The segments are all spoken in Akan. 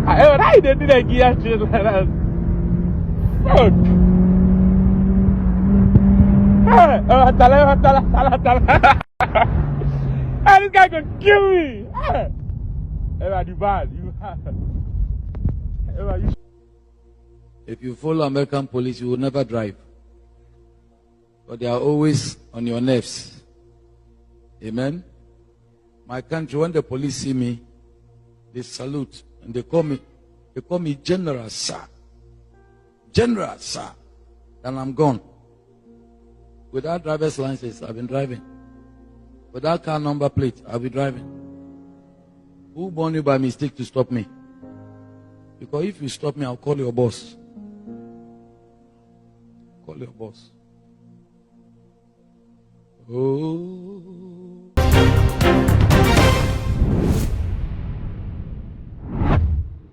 I didn't get you like that. Fuck. This guy gonna kill me. You bad. If you follow American police, you will never drive. But they are always on your nerves. Amen. My country, when the police see me, they salute and they call me General Sir. General Sir. Then I'm gone. Without driver's license, I've been driving. Without car number plate, I'll be driving. Who born you by mistake to stop me? Because if you stop me, I'll call your boss. Call your boss. Oh.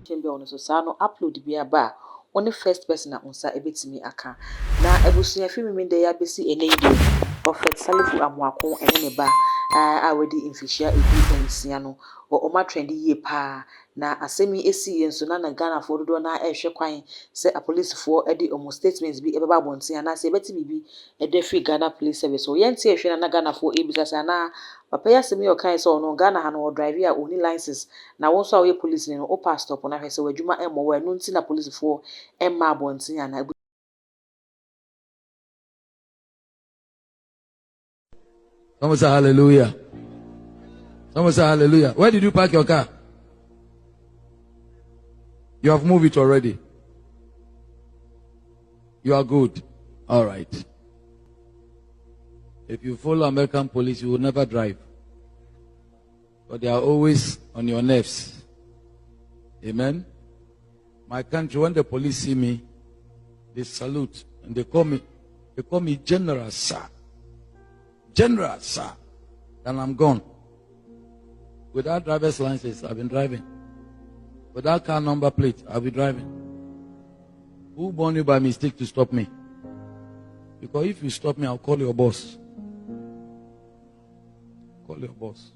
Chamber so sano upload bi aba on the first person na unsa ebetimi aka na ebusu afi mimi de ya besi enedi Prophet Salifu Amoako ene ne ba already infishia ebi ensia no o ma trend ye pa na asemi esi yenso na Ghana for do na ehwe kwan se a police for edi omo statements bi ebeba bontia na se ebeti bibi ede free Ghana police service so yenti ehwe na Ghana for ebisa na papa ya semi o kan so no Ghana ha no drive a oni license na won so we police no o pass stop na hwe se wadwuma emo wa no nti na police for emma bontia na Someone say hallelujah. Someone say hallelujah. Where did you park your car? You have moved it already. You are good. All right. If you follow American police, you will never drive. But they are always on your nerves. Amen. My country, when the police see me, they salute and they call me General Sir. General Sir. Then I'm gone. Without driver's license, I've been driving. Without car number plate, I'll be driving. Who born you by mistake to stop me? Because if you stop me, I'll call your boss. Call your boss.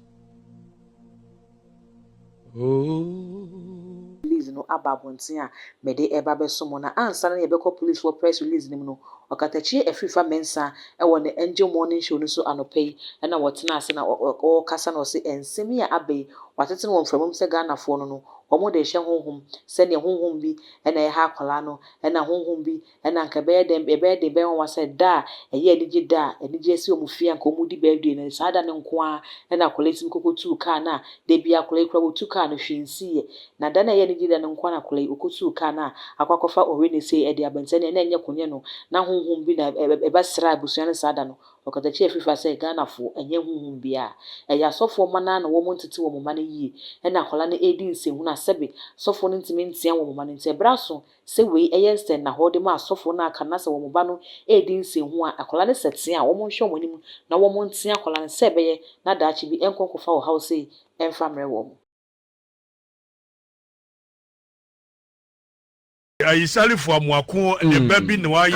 Oh. Release no ababontia me de eba be somo na ansa na ye be call police for press release nim no okatachi afrifa mensa e wo ne angel morning show no so anopai na wotena ase na o kasa na o se ensemi ya abai watete no mframum se Ghana fo no omo de hye honhom se ne honhom bi na ye ha akwala no na honhom bi na nka be de be won wase da eye edige da edige si omufia nka omudi birthday na sada ne nko a na akwala sim kokotu ka na de bia akwala kura wotu ka no hwensie na da na ye edige da ne nko na akwala okotu ka na akwakofa owene se ede abantene na enye konye no na honhom bi na eba sra abusuan ne sada no okatachi afifa se Ghana fo enye honhom bia eya sofo mana na wo montete wo mama ne yi na akwala ne edi nsehu na sebe sofo no ntimi ntia wo mama ne ntia braso se we eyensten na hode ma sofo na aka na se wo mba no edi nsehu a akwala ne setia wo monhwe wo nim na wo montia akwala ne sebeye na daachi bi enkonkofa wo house emfa mre wo. Salifu Amoako ne baby ne waye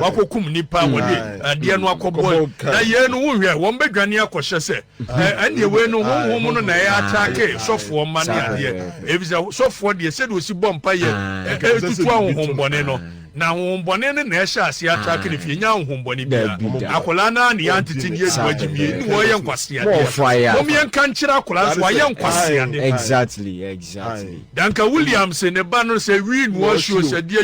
wakokum nipa wode ade no akobo na ye no wohwe won badwane akohye se ane we no honhom no na ye atake sofo ma ne ade evisa sofo de se de osi bompa ye etutu honhom bone no na honhombone ne na ehye ase atake ne fie nya honhombone bia akola na ne yantete die duagimie ni wo ye nkwase ade wo me nka nkyira akola so ye nkwase ade exactly danka Williams ne ba no se wi no show se die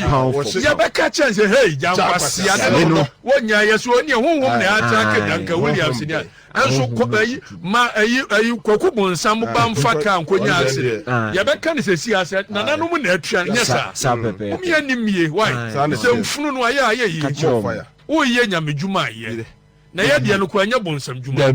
ya beka chance hey jankwase ade no wonya yeso oni honhom na atake danka Williams ne anso kobayi ma ayi kwakubu nsam ba mfa ka nkonya ase ya beka ne se si ase na nanom na atwa nyesa wo me animie why se mfunu no aye yi wo ye nyamedwuma aye na ye de no ko anya bonsam dwuma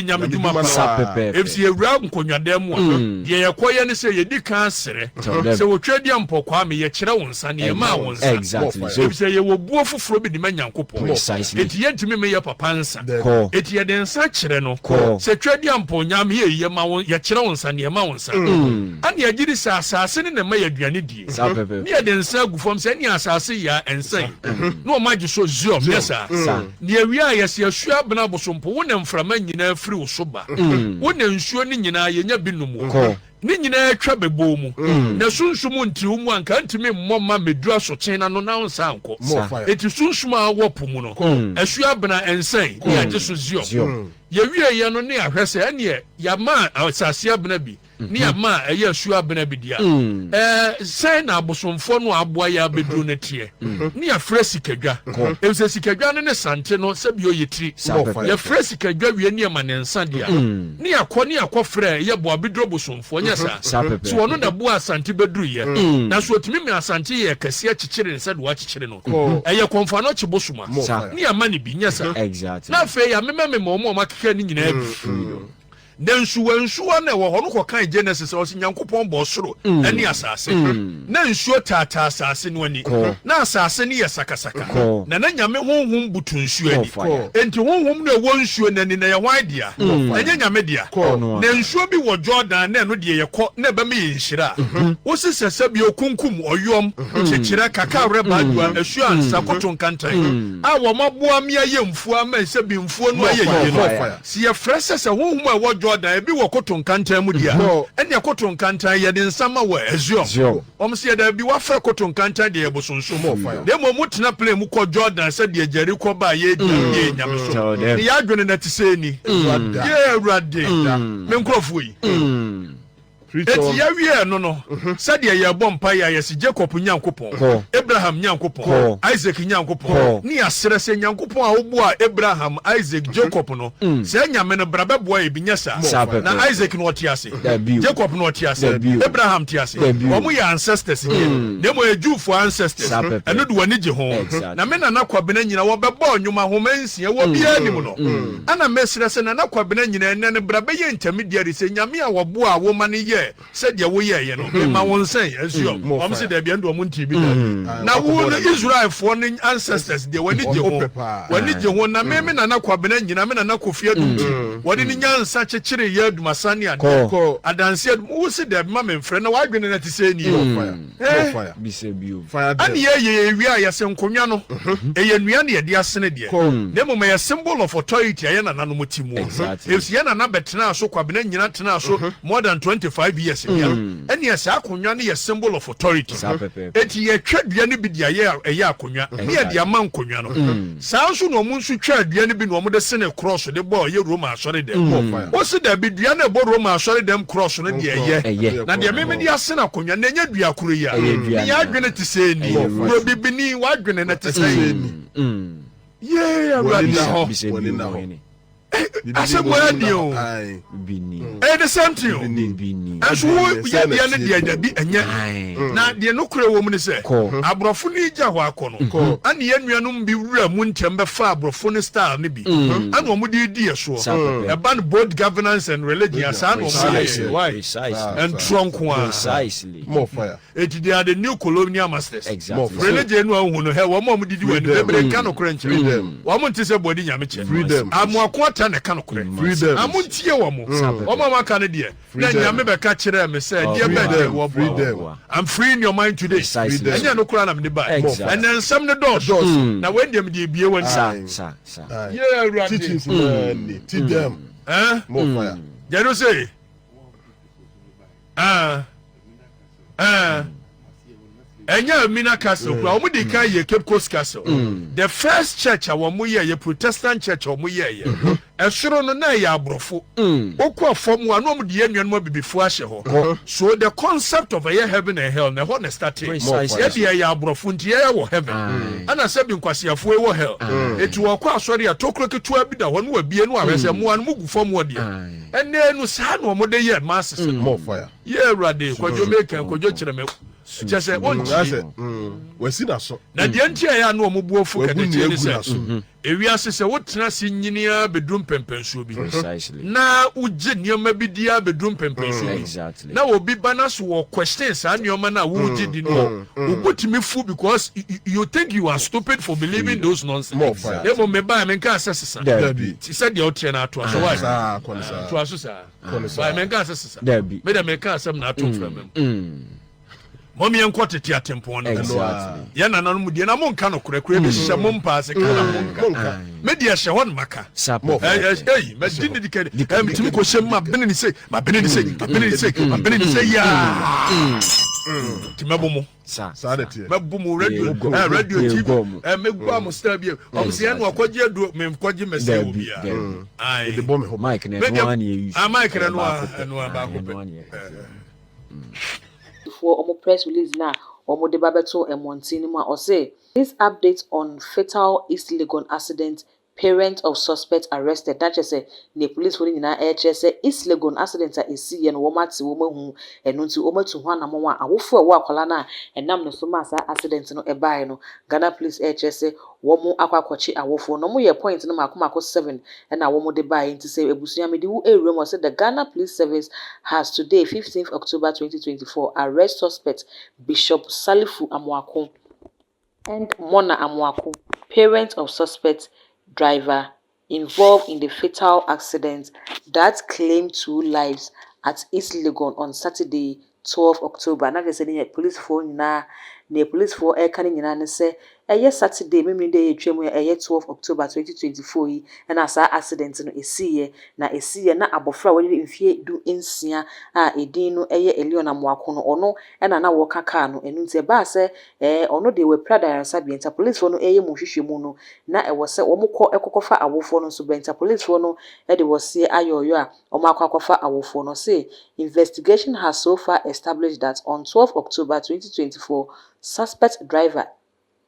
nyamedwuma pa efsi ewura nkonnwadam a de ye koye ne se ye di kan sere se wo twadi ampokwa me ye kire wonsa ne ye ma wonsa efsi ye wo buo foforo bi de manyankopon eti ye ntimi me ye papa nsa eti ye de nsa kire no se twadi amponya me ye ma won ye kire wonsa ne ye ma wonsa ane ye gidi asase ne ma ye aduane die ne ye de nsa gufom se ne asase ya ensan no ma gi so zio mesa ne ye a ye se sua bena bosompo wo na mframa nyina afiri wo so ba wo na nsuo ni nyina ye nya binumu ni nyina atwa bebo mu na sunsum nti mu anka ntimi mmoma medura so kyena no na onsa anko eti sunsum a wopo mu no asu abena ensan ya gye so zio ye wie no ne ahwese ene ya ma asase abena bi ni ama eye asu abena bi dia sen na abosomfo no aboa ya bedru ne tie ni ya fresi kadwa e sikadwa ne sante no sebi oyetiri ya fresi kadwa wie ne ma ne nsa dia ni akọ frɛ ye bo abedru bosomfo nya sa so wono na bo asante bedru ye na so otimi me asante ye kase akyekyere ne se do akyekyere no eye konfa no kyebosoma ni ama ne bi nya sa na fe ya mememe mo makeka ni nyina bi nsuwa na wo hono ko kan Genesis o Nyankopon bo soro ani asase na nsuo tata asase no ani na asase ne yesakasaka na nyame honhom butu nsuo ani enti honhom na wo nsuo nani na ye hwan dia enye nyame dia na nsuo bi wo Jordan na no de yekọ na ba me yinhira wo sesese bi okunkum oyom kyekire kakawre badua asu ansa koton kantan a wo maboa me ayemfu ama se bi mfuo no ayeye no si ye frese honhom a wo Jordan ebi wo koton kantan mu dia ene koton kantan ye de nsama wo ezuo omse da bi wa fra koton kantan de ebosonsom de mo mutena play mu ko Jordan se de jeri ko ba ye di ye nyame so ne ya dwene na tiseni ye urade me nkrofo yi eti ya wie no sade ye bompa ya yesi Jacob Nyankopon Abraham Nyankopon Isaac Nyankopon ni asere se Nyankopon a obu a Abraham Isaac Jacob no se nyame no brabe boa e binyasa na Isaac no otiase Jacob no otiase Abraham tiase omo ya ancestors ne mo ejufo ancestors eno do wani je ho na me na nakwabena nyina wo beba onwuma homansi e wo bia nim no ana mesere se na nakwabena nyina ene ne brabe ye intermediary se nyame a wo bo a wo mane ye said ya wo ye no ma won say asio om se da bia ndo mo ntibi na wo Israel for ancestors de wani je ho na me na nakwabena nyina me na nakofia dumti wani ni nyansa kyekire ye adumasane ade adanse wo se da ma me mfre na wadwene na ti se ni fire bise bio fire ani ye wi a yese nkonwa no eye nua na ye de asene de na mo me symbol of authority aye na nano motimu if ye na betena so kwabena nyina tena so more than 25 years ene ye sa akonwa na ye symbol of authority eti ye twadua ne bi dia ye akonwa ne ye de ama nkonwa no saa so no mu nso twadua ne bi no mo de sene cross de bo ye Roma asore dem o se da bi dua na bo Roma asore dem cross no de ye na de me de asena akonwa na nya dua kuro ya ne ya adwene ti se ni ro bibini wa adwene na ti se ni ye awurade ho asemwani bini the same thing bini aso ya dia ne dia da bi enye na de no kure wo mu ne se abrofo ni gya ho akono ane ye nuanom bi wura mu ntem be fa abrofo ne star ne bi ane wo mu di eso e ban both governance and religion asa no why and tronko precisely more fire it they are the new colonial masters religion no hu no he wo mu di wani bebre ka no kure nche wo mu ntise bodi nyame che Amoako ta ne ka no kure amuntie wo mo o mama ka ne de na nyame be ka kire me say de be wo freedom I'm free in your mind today anya no kura na me ba and then some the doors na when dem dey bie won sa yeah right teachings teach them more fire you know say Enya Mina Castle, Omudika ye Cape Coast Castle. The first church a wamuye ye Protestant church omuye. Esuro no na ya abrofo. Okwa form one no de enwan mo before ashe ho. So the concept of a heaven and hell na ho na started. Ye de ya abrofo nti ye wo heaven. Ana se bi nkwasiafo e wo hell. Etu wo kwa asori ya tokro ketua bi da ho no abie no ahwese mo an mugu form wo de. Ene no sa no mo de ye masses more fire. Ye rade kwajo make kwajo kireme. Just say one we see that so na de ntia ya na omubuo fu ka de ne se ewiase se wotena se nyinia bedum pempensuo bi na uje nioma bi dia bedum pempensuo na obi banaso wo question sa nioma na wo uje di no obotimi fu because you think you are stupid for believing those nonsense emo me ba me nka asesa ti said the otie na ato aso wa to aso sa ba me nka asesa me da me nka asem na ato from Mommy enko tete atempo no. Ya nana no mu die na monka no korakora be hye mompa se kana monka. Me dia hye hon maka. Hey, me di ni dikade. Mitimi ko hye ma bene ni se, ma bene ni se, ma bene ni se, ma bene ni se ya. Timabomo. Sa that here. Mabomo radio, TV. Me go am star bi. Am se anu akwaje adu me kwaje mese obi a. Ai. The bomb mic na one use. Ah mic na no ba ko pe. For omo press release na omo de babeto emonti ni ma o say this update on fatal East Legon accident, parent of suspect arrested. That just say the police for nyina say East Legon accident a esi ye no womati womahu eno nti womatu ho anamo a awofo a wo akwala na enam no so ma sa accident no ebae no Ghana police say womo akwakochi awofo no mo ye point no makomako 7 na womo de bae nti say ebusuya medi wo ewrem o say the Ghana Police Service has today 15th October 2024 arrest suspect Bishop Salifu Amoako and Mona Amoako, parent of suspect driver involved in the fatal accident that claimed 2 lives at East Legon on Saturday, 12 October. Now they say police phone na police for air canning in say Saturday, maybe day 12 October 2024 and as accident no esi na abofra we mfie du ensia a edin no Eliona Moako no ono na woka car no enu nti ba se ono de we prada yansa bienta police for no mo hwehwemu no na se omukọ ekokofa awofo no so benta police for no de was say ayoyo a omakwakofa awofo no say investigation has so far established that on 12 October 2024 suspect driver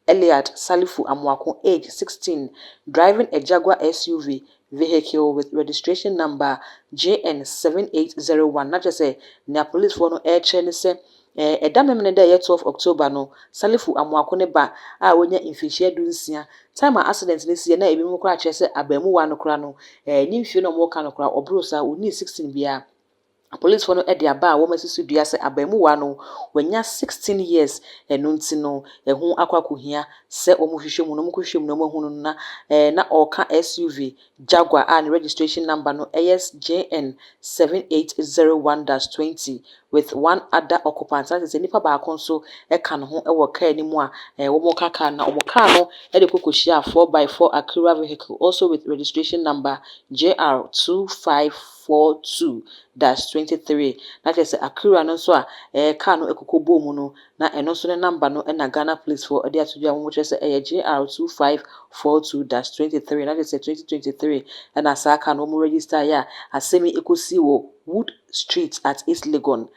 Eliad Salifu Amoako, age 16, driving a Jaguar SUV vehicle with registration number JN7801. Not just say, na police for no air chain say, edamemene day 12 October no, Salifu Amoako ne ba, wonya infishia dunsia. Time accident this year na ebi mo kra che say abemu wa no kra no, nimfie no mo ka no kra obrosa uni 16 bia. Police for no aba wo masisu dua se abamuwa no wanya 16 years eno nti no ehu akwakohia se omo hwehwemu no mkohwemu no mahunu na na oka SUV Jaguar and registration number no JN 7801-20 with one other occupant. That is nipa ba konso ka no ho wo car ni mu a wo mo kaka na omo car no de kokohia 4x4 Accura vehicle also with registration number JR 2542-23. That is Accura no so a car no ekokobo mu no na eno so ne number no na Ghana police for ade atodua mo che say JR 2542-23. That is 2023 and asaka no mo register ya asemi ekosi wo Wood Street at East Legon.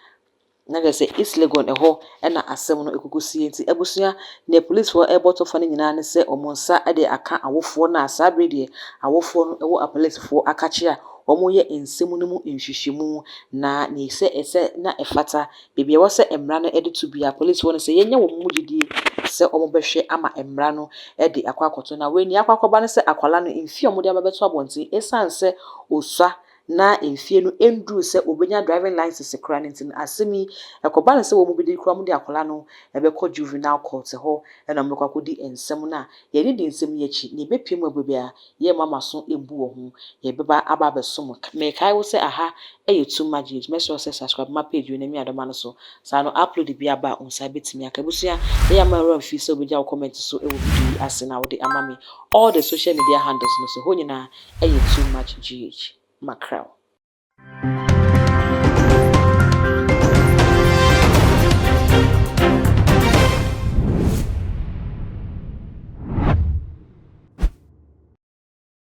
Na dey say East Legon eho na asem no ekokosi enti ebusuya na police for airport of fani nyina ne say omonsa ade aka awofo na asabre de awofo no ewo police for akache a omo ye ensemu no mu nhwehwemu na ne se ese na efata bibia wo se emra no ede to bia police won say yenye wo mu gidi se omo behwe ama emra no ede akwakoto na we ni akwakoba no se akwala no mfie omo de ababeto abonten esanse osua na mfie no enduru se obenya driving license kra ntin asemi ekoba se wo mu bidi kra mu de akwala no ebekọ juvenile court ho na mekakodi ensem na ye ni di ensem yachi ni bepiem abobia ye mama so embu wo ho ye beba ababesom me kai wo se aha too much me so se subscribe my page we na mi adoma no so sa no upload bi aba onsa betimi akabusia ye ma ro mfi so obija comment so e wo video asena wo de amami all the social media handles no so ho nyina too much gh Macro.